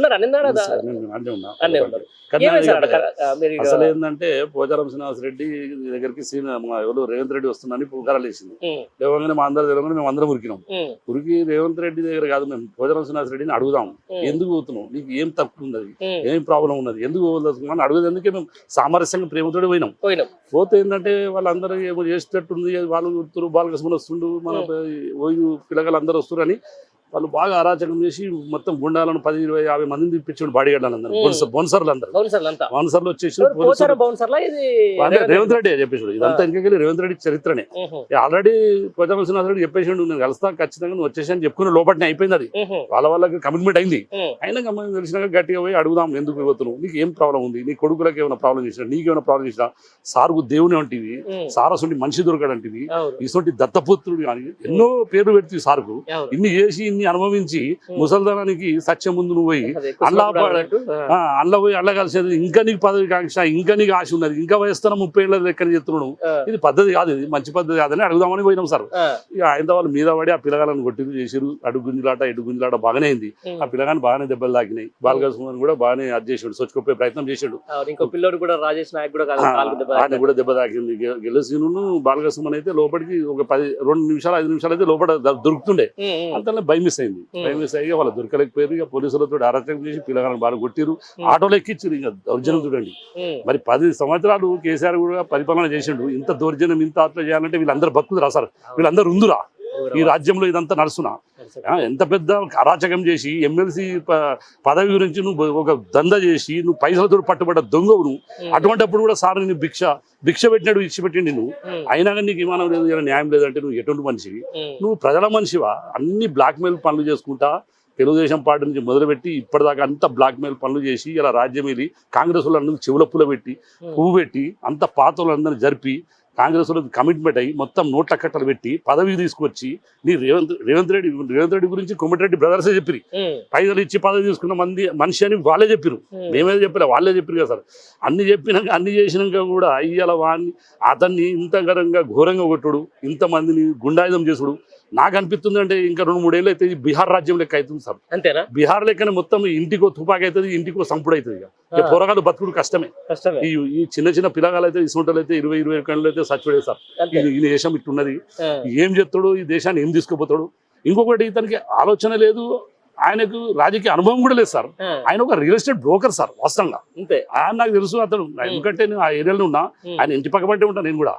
ఉన్నారా అన్నీ ఉన్నారు. ఏమైంది సార్ అక్కడ మీరు అసలు ఏంటంటే పోచారం శ్రీనివాసరెడ్డి దగ్గరికి మా ఎవరు రేవంత్ రెడ్డి వస్తున్నారని పుకారాలు వేసింది. లేవగానే మా అందరూ తెలియగానే మేము అందరం ఉరికినాం. ఉరికి రేవంత్ రెడ్డి దగ్గర కాదు, మేము పోచారం శ్రీనివాసరెడ్డిని అడుగుదాం, ఎందుకు పోతున్నావు, నీకు ఏం తప్పు ఉన్నది, ఏం ప్రాబ్లం ఉన్నది, ఎందుకు పోతున్నాం అడుగుదేందుకే మేము సామరస్యంగా ప్రేమతో పోయినాం. పోతే ఏంటంటే వాళ్ళందరూ ఏమో చేసేటట్టుంది, వాళ్ళు గుర్తురు బాలకృష్ణ వస్తుండు, మన పిల్లగాళ్ళు అందరూ వస్తున్నారు అని వాళ్ళు బాగా అరాచకం చేసి మొత్తం గుండాలను 10, 20, 50 మందిని తిప్పించాడు. బాడీ గార్డులు అందరూ బౌన్సర్లు అందరూ బౌన్సర్లు వచ్చేసి రేవంత్ రెడ్డి చెప్పేసాడు. ఇదంతా ఇంకెళ్ళి రేవంత్ రెడ్డి చరిత్రనే. ఆల్రెడీ పోచారం శ్రీనివాసరెడ్డి చెప్పేసాడు, నేను కలుస్తా ఖచ్చితంగా నువ్వు వచ్చేసి అని చెప్పుకుని లోపలనే అయిపోయింది. అది వాళ్ళకి కమిట్మెంట్ అయింది. అయినా గమ్మని తెలిసినాక గట్టిగా పోయి అడుగుదాం, ఎందుకు పోతున్నావు, నీకు ఏం ప్రాబ్లం ఉంది, నీ కొడుకులకు ఏమైనా ప్రాబ్లం చేసినా, నీకేమైనా ప్రాబ్లం చేసినా, సారుకు దేవుని అంటివి, సారసుంటి మనిషి దొరకడంటివి, ఇటువంటి దత్తపుత్రుడు కానీ ఎన్నో పేర్లు పెడుతుంది సారుకు. ఇన్ని చేసి అనుభవించి ముసల్దానానికి సత్యం ముందు నువ్వు పోయి అల్ల పోయి అల్ల కలిసేది, ఇంకా నీకు పదవి కాంక్ష, ఇంకా నీకు ఆశ ఉన్నది, ఇంకా వయస్తున్న 30 ఏళ్ళ లెక్కన చెప్తున్నాడు, ఇది పద్ధతి కాదు, ఇది మంచి పద్ధతి కాదని అడుగుదామని పోయినాం సార్. ఇక ఆయన వాళ్ళు మీద పడి ఆ పిల్లగాలను కొట్టిరు చేసిరు. అడుగు గుంజులాట ఇటు గుంజులాట బాగానే అయింది. ఆ పిల్లగాని బాగానే దెబ్బలు తాకినాయి. బాలకృష్ణ కూడా బాగానే అది చేసాడు, సొచ్చుకొప్పే ప్రయత్నం చేశాడు. ఆయన కూడా దెబ్బ తాకింది. గెలసీను బాలకృష్ణ అయితే లోపలికి ఒక 2 నిమిషాలు 5 నిమిషాలు అయితే లోపల దొరుకుతుండే. అంతలో భయం మిస్ అయింది. భయం మిస్ అయ్యి వాళ్ళు దొరకలేకపోయారు. ఇక పోలీసులతో అరాచకం చేసి పిల్లగాలను బాగా కొట్టిరు, ఆటోలో ఎక్కించారు. ఇంకా దౌర్జన్యం చూడండి. మరి 10 సంవత్సరాలు కేసీఆర్ కూడా పరిపాలన చేసిండు. ఇంత దౌర్జన్యం ఇంత అట్లా చేయాలంటే వీళ్ళందరూ భక్తులు రా సార్, వీళ్ళందరూ ఉందురా ఈ రాజ్యంలో, ఇదంతా నడుస్తున్నా. ఎంత పెద్ద అరాచకం చేసి ఎమ్మెల్సీ పదవి గురించి నువ్వు ఒక దంద చేసి నువ్వు పైసలతో పట్టుబడ్డ దొంగవు నువ్వు. అటువంటిప్పుడు కూడా సార్ నేను భిక్ష పెట్టినాడు, ఇచ్చిపెట్టిండి నువ్వు. అయినా కానీ నీకు విమానం లేదు, న్యాయం లేదంటే నువ్వు ఎటువంటి మనిషివి? నువ్వు ప్రజల మనిషివా? అన్ని బ్లాక్మెయిల్ పనులు చేసుకుంటా తెలుగుదేశం పార్టీ నుంచి మొదలుపెట్టి ఇప్పటిదాకా అంత బ్లాక్మెయిల్ పనులు చేసి ఇలా రాజ్యం వెళ్ళి కాంగ్రెస్ వాళ్ళందరూ చెవుల పుల్ల పెట్టి పువ్వు పెట్టి అంత పాత వాళ్ళందరినీ జరిపి కాంగ్రెస్ వాళ్ళకి కమిట్మెంట్ అయ్యి మొత్తం నోట్ల కట్టలు పెట్టి పదవి తీసుకొచ్చి నీ రేవంత్ రెడ్డి గురించి కోమటిరెడ్డి బ్రదర్సే చెప్పిరి. పైసలు ఇచ్చి పదవి తీసుకున్న మనిషి అని వాళ్ళే చెప్పిరు, మేమేదో చెప్పలే, వాళ్ళే చెప్పిరు కదా సార్. అన్ని చెప్పినాక అన్ని చేసినాక కూడా ఇవాళ అతన్ని ఇంత ఘోరంగా కొట్టుడు, ఇంతమందిని గుండాయుధం చేసుడు నాకు అనిపిస్తుంది. అంటే ఇంకా 2-3 ఏళ్ళు అయితే బీహార్ రాజ్యం లెక్క అవుతుంది సార్. అంతేనా? బీహార్ లెక్కనే మొత్తం ఇంటికో తుపాకి అవుతుంది, ఇంటికో సంపుడు అవుతుంది. ఇక పోరగాళ్ళు బతుకుడు కష్టమే. ఈ చిన్న పిల్లగాలు అయితే ఇసుంటలు అయితే 20-21 కళ్ళు అయితే చచ్చిపోయారు సార్. ఈ దేశం ఇట్టున్నది, ఏం చెప్తాడు, ఈ దేశాన్ని ఏం తీసుకుపోతాడు? ఇంకొకటి ఇతనికి ఆలోచన లేదు, ఆయనకు రాజకీయ అనుభవం కూడా లేదు సార్. ఆయన ఒక రియల్ ఎస్టేట్ బ్రోకర్ సార్ వాస్తవంగా. ఆయన నాకు తెలుసు అతను, ఎందుకంటే నేను ఆ ఏరియాలో ఉన్నా, ఆయన ఇంటి పక్క పట్టే ఉంటాను నేను కూడా.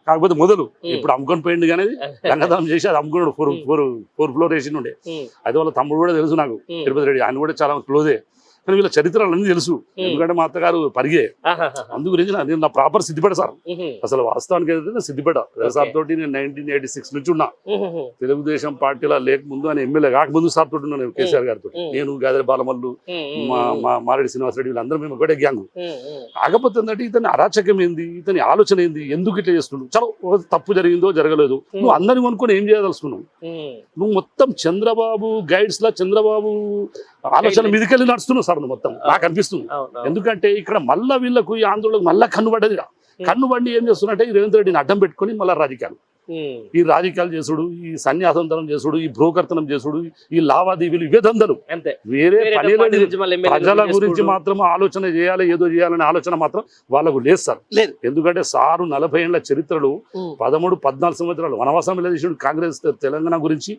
కాకపోతే మొదలు ఇప్పుడు అమ్ముకొని పోయింది కానీ రంగదానం చేసి అది అమ్ముకున్నాడు. 4 ఫ్లోర్ వేసి ఉండే. అయితే వాళ్ళ తమ్ముడు కూడా తెలుసు నాకు, తిరుపతి రెడ్డి, ఆయన కూడా చాలా క్లోజే. కానీ వీళ్ళ చరిత్రలు అన్నీ తెలుసు, ఎందుకంటే మా అత్తగారు పరిగే. అందు గురించి నేను నా ప్రాపర్ సిద్దిపేట సార్. అసలు వాస్తవానికి అయితే సిద్దిపేట సార్ తోటి నేను 1986 నుంచి ఉన్నా. తెలుగుదేశం పార్టీలో లేకముందు ఆయన ఎమ్మెల్యే కాకముందు సార్ తోటి ఉన్నాను, కేసీఆర్ గారితో. నేను గాదరి బాలమల్లు, మారెడ్డి శ్రీనివాసరెడ్డి, వీళ్ళందరూ మేము ఒకటే గ్యాంగ్. కాకపోతే ఏంటంటే ఇతని అరాచకం ఏంది, ఇతని ఆలోచన ఏంది, ఎందుకు ఇట్లా చేస్తున్నావు? చలో తప్పు జరిగిందో జరగలేదు, నువ్వు అందరిని అనుకుని ఏం చేయదలుచుకున్నావు? నువ్వు మొత్తం చంద్రబాబు గైడ్స్ లా చంద్రబాబు ఆలోచన మీదకెళ్ళి నడుస్తున్నావు సార్ నువ్వు మొత్తం, నాకు అనిపిస్తుంది. ఎందుకంటే ఇక్కడ మళ్ళా వీళ్ళకు ఈ ఆందోళనకు మళ్ళా కన్నుబడ్డది. కన్నుబండి ఏం చేస్తున్నట్టే ఈ రేవంత్ రెడ్డిని అడ్డం పెట్టుకుని మళ్ళీ రాజకీయాలు, ఈ రాజకీయాలు చేసుడు, ఈ సన్యాసంతరం చేసుడు, ఈ బ్రోకర్తనం చేసుడు, ఈ లావాదేవీలు, ఇవే దందలు. వేరే పని ప్రజల గురించి మాత్రం ఆలోచన చేయాలి, ఏదో చేయాలనే ఆలోచన మాత్రం వాళ్ళకు లేదు సార్. లేదు, ఎందుకంటే సారు 40 ఏళ్ల చరిత్రలో 13-14 సంవత్సరాలు వనవాసం చేసాడు కాంగ్రెస్ తెలంగాణ గురించి.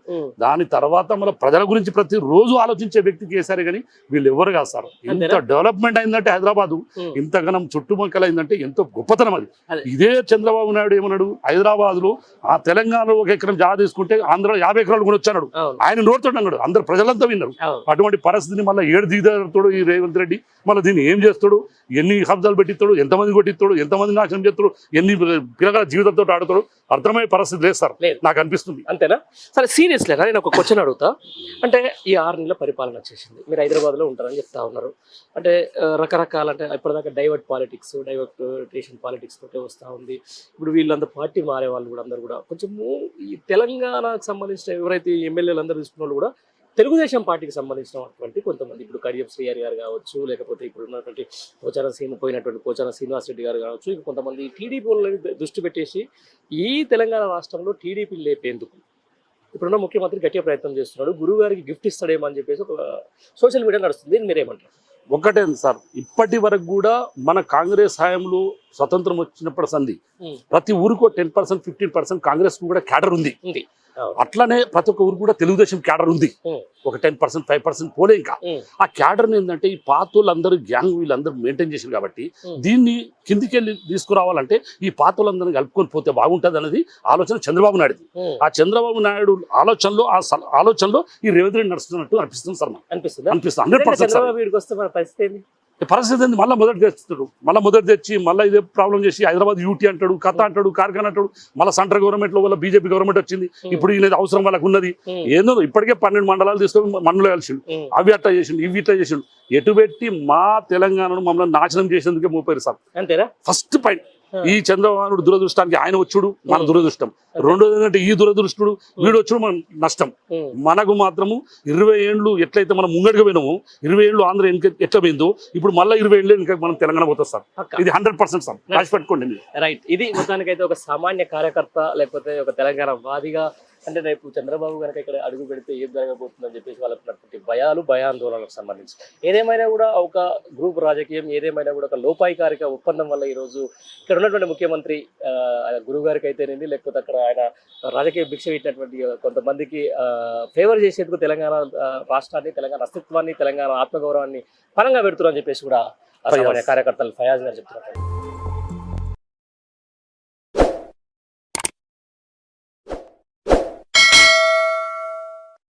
దాని తర్వాత మన ప్రజల గురించి ప్రతి రోజు ఆలోచించే వ్యక్తి కేసీఆర్. కానీ వీళ్ళు ఎవరు కాదు సార్. ఇంత డెవలప్మెంట్ అయిందంటే హైదరాబాద్, ఇంతగానం చుట్టుముక్కలు అయిందంటే ఎంతో గొప్పతనం అది. ఇదే చంద్రబాబు నాయుడు ఏమన్నాడు, హైదరాబాద్ లో ఆ తెలంగాణలో 1 ఎకరం జాగా తీసుకుంటే ఆంధ్రలో 50 ఎకరాలు కూడా వచ్చాడు. ఆయన నోటితో అన్నాడు, అందరు ప్రజలంతా విన్నారు. అటువంటి పరిస్థితిని మళ్ళీ 7 దిగుతాడు ఈ రేవంత్ రెడ్డి. మళ్ళీ దీన్ని ఏం చేస్తాడు, ఎన్ని కబ్జాలు పెట్టిస్తాడు, ఎంతమంది కొట్టిస్తాడు, ఎంతమంది నాశనం చేస్తాడు, ఎన్ని పిల్లగాల జీవితంతో ఆడుతాడు, అర్థమయ్యే పరిస్థితి లేదు సార్ నాకు అనిపిస్తుంది. అంతేనా? సరే, సీరియస్లీ నేను ఒక క్వశ్చన్ అడుగుతా. అంటే ఈ 6 నెలల పరిపాలన వచ్చేసింది, మీరు హైదరాబాద్లో ఉంటారని చెప్తా ఉన్నారు. అంటే రకరకాల, అంటే ఇప్పటిదాకా డైవర్టేషన్ పాలిటిక్స్ తోటే వస్తూ ఉంది. ఇప్పుడు వీళ్ళందరూ పార్టీ మారే వాళ్ళు కూడా అందరూ కూడా కొంచెము ఈ తెలంగాణకు సంబంధించిన ఎవరైతే ఎమ్మెల్యేలు అందరూ తీసుకున్న వాళ్ళు కూడా తెలుగుదేశం పార్టీకి సంబంధించినటువంటి కొంతమంది, ఇప్పుడు కడియం శ్రీహరి గారు కావచ్చు, లేకపోతే ఇప్పుడు ఉన్నటువంటి పోచారం శ్రీనివాసరెడ్డి గారు కావచ్చు, ఇక కొంతమంది టీడీపీ వాళ్ళని దృష్టి పెట్టేసి ఈ తెలంగాణ రాష్ట్రంలో టీడీపీ లేపేందుకు ఇప్పుడున్న ముఖ్యమంత్రి గట్టిగా ప్రయత్నం చేస్తున్నాడు, గురువు గారికి గిఫ్ట్ ఇస్తాడేమో అని చెప్పేసి ఒక సోషల్ మీడియా నడుస్తుంది. దీన్ని మీరేమంటారు? ఒక్కటే సార్, ఇప్పటి వరకు కూడా మన కాంగ్రెస్ హయాంలో స్వతంత్రం వచ్చినప్పటి సంది ప్రతి ఊరికో 10% 15% కాంగ్రెస్ కూడా క్యాడర్ ఉంది. అట్లనే ప్రతి ఒక్క ఊరు కూడా తెలుగుదేశం క్యాడర్ ఉంది. ఒక 10% 5% పోలే. ఇంకా ఆ క్యాడర్ ఏంటంటే ఈ పాతోళ్ళందరూ గ్యాంగ్ వీళ్ళందరూ మెయింటైన్ చేశారు కాబట్టి దీన్ని కిందికి వెళ్ళి తీసుకురావాలంటే ఈ పాతోళ్ళందరినీ కలుపుకొని పోతే బాగుంటుంది అనేది ఆలోచన చంద్రబాబు నాయుడు. ఆ చంద్రబాబు నాయుడు ఆలోచనలో ఈ రేవంత్ రెడ్డి నడుస్తున్నట్టు అనిపిస్తుంది సార్. అనిపిస్తుంది 100%. పరిస్థితి ఏంది, మళ్ళీ మొదటి తెచ్చి మళ్ళీ ఇదే ప్రాబ్లం చేసి హైదరాబాద్ యూటీ అంటాడు, కథ అంటాడు, కార్ఖానా అంటాడు. మళ్ళీ సెంట్రల్ గవర్నమెంట్ లో వల్ల బీజేపీ గవర్నమెంట్ వచ్చింది. ఇప్పుడు ఈయన అవసరం వాళ్ళకు ఉన్నది ఏందో, ఇప్పటికే 12 మండలాలు తీసుకొని మండలం కలిసిండు. అవి అట్లా చేసిండు, ఇవి ఇట్లా చేసిండు. ఎటు పెట్టి మా తెలంగాణను మమ్మల్ని నాశనం చేసేందుకే మోపారు సార్. అంతేనా? ఫస్ట్ పాయింట్ ఈ చంద్రబాబు దురదృష్టానికి ఆయన వచ్చుడు మన దురదృష్టం. రెండోది ఏంటంటే ఈ దురదృష్టుడు వీడు వచ్చుడు మన నష్టం. మనకు మాత్రము 20 ఏళ్ళు ఎట్లయితే మనం ముంగడిగా పోయినామో 20 ఏళ్ళు ఆంధ్ర ఎట్లా పోయిందో ఇప్పుడు మళ్ళీ 20 ఏళ్ళు ఇంకా మనం తెలంగాణ పోతుంది సార్. ఇది 100% సార్, రాసి పెట్టుకోండి. రైట్. ఇది మొత్తానికైతే ఒక సామాన్య కార్యకర్త లేకపోతే ఒక తెలంగాణ వాదిగా, అంటే రేపు చంద్రబాబు కనుక ఇక్కడ అడుగు పెడితే ఏం జరగబోతుందని చెప్పేసి వాళ్ళకున్నటువంటి భయాందోళనలకు సంబంధించి ఏదేమైనా కూడా ఒక గ్రూప్ రాజకీయం, ఏదేమైనా కూడా ఒక లోపాయికారిక ఒప్పందం వల్ల ఈరోజు ఇక్కడ ఉన్నటువంటి ముఖ్యమంత్రి గురువు గారికి అయితేనేది, లేకపోతే అక్కడ ఆయన రాజకీయ భిక్ష పెట్టినటువంటి కొంతమందికి ఫేవర్ చేసేందుకు తెలంగాణ రాష్ట్రాన్ని, తెలంగాణ అస్తిత్వాన్ని, తెలంగాణ ఆత్మగౌరవాన్ని పరంగా పెడుతున్నారని చెప్పేసి కూడా సామాన్య కార్యకర్తలు ఫయాజ్ గారు చెప్తున్నారు.